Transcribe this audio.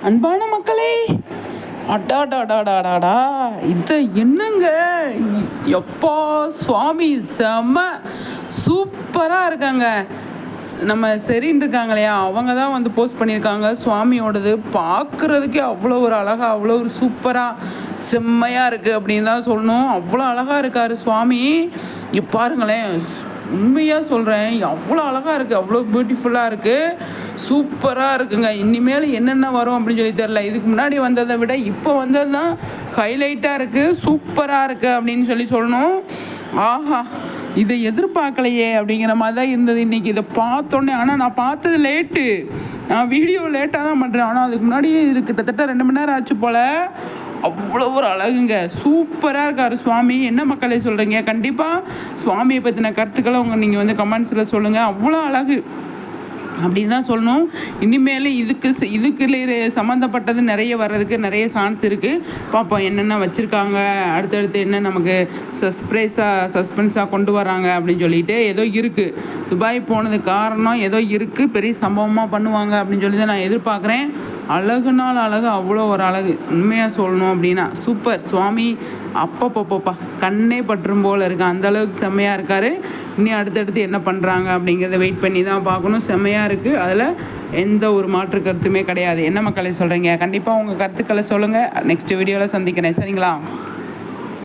அன்பான மக்களே, அடாடாடாடாடாடா, இது என்னங்க? எப்பா சுவாமி செம்ம சூப்பராக இருக்காங்க. நம்ம சரின்னு இருக்காங்க இல்லையா, அவங்க தான் வந்து போஸ்ட் பண்ணியிருக்காங்க சுவாமியோடது. பார்க்குறதுக்கே அவ்வளோ ஒரு அழகாக, அவ்வளோ ஒரு சூப்பராக செம்மையாக இருக்குது அப்படின்னு தான் சொல்லணும். அவ்வளோ அழகாக இருக்கார் சுவாமி. இங்கே பாருங்களேன், உண்மையாக சொல்கிறேன், அவ்வளோ அழகாக இருக்குது, அவ்வளோ பியூட்டிஃபுல்லாக இருக்குது, சூப்பராக இருக்குங்க. இனிமேல் என்னென்ன வரும் அப்படின்னு சொல்லி தெரில. இதுக்கு முன்னாடி வந்ததை விட இப்போ வந்தது தான் ஹைலைட்டாக இருக்குது, சூப்பராக இருக்குது அப்படின்னு சொல்லணும். ஆஹா, இதை எதிர்பார்க்கலையே அப்படிங்கிற மாதிரி தான் இருந்தது இன்றைக்கி. இதை பார்த்தோன்னே, ஆனால் நான் பார்த்தது லேட்டு, நான் வீடியோ லேட்டாக தான் பண்ணுறேன். ஆனால் அதுக்கு முன்னாடியே இது கிட்டத்தட்ட 2 மணி நேரம் ஆச்சு போல். அவ்வளோ ஒரு அழகுங்க, சூப்பராக இருக்கார் சுவாமி. என்ன மக்களே சொல்கிறீங்க? கண்டிப்பாக சுவாமியை பற்றின கருத்துக்களை நீங்கள் வந்து கமெண்ட்ஸில் சொல்லுங்கள். அவ்வளோ அழகு அப்படின்னு தான் சொல்லணும். இனிமேல் இதுக்கு சம்மந்தப்பட்டது நிறைய வர்றதுக்கு நிறைய சான்ஸ் இருக்குது. பார்ப்போம் என்னென்ன வச்சுருக்காங்க, அடுத்தடுத்து என்ன நமக்கு சஸ்பென்ஸாக கொண்டு வராங்க அப்படின்னு சொல்லிட்டு. ஏதோ இருக்குது, துபாய் போனது காரணம் ஏதோ இருக்குது, பெரிய சம்பவமாக பண்ணுவாங்க அப்படின்னு சொல்லி தான் நான் எதிர்பார்க்குறேன். அழகுனால் அழகு, அவ்வளோ ஒரு அழகு. உண்மையாக சொல்லணும் அப்படின்னா சூப்பர் சுவாமி. அப்பப்பப்பப்பா, கண்ணே பற்றும் போல் இருக்குது, அந்தளவுக்கு செம்மையாக இருக்கார். இன்னும் அடுத்தடுத்து என்ன பண்ணுறாங்க அப்படிங்கிறத வெயிட் பண்ணி தான் பார்க்கணும். செம்மையாக இருக்குது, அதில் எந்த ஒரு மாற்று கருத்துமே கிடையாது. என்ன மக்களை சொல்கிறீங்க? கண்டிப்பாக உங்கள் கருத்துக்களை சொல்லுங்கள். நெக்ஸ்ட் வீடியோவில் சந்திக்கிறேன், சரிங்களா?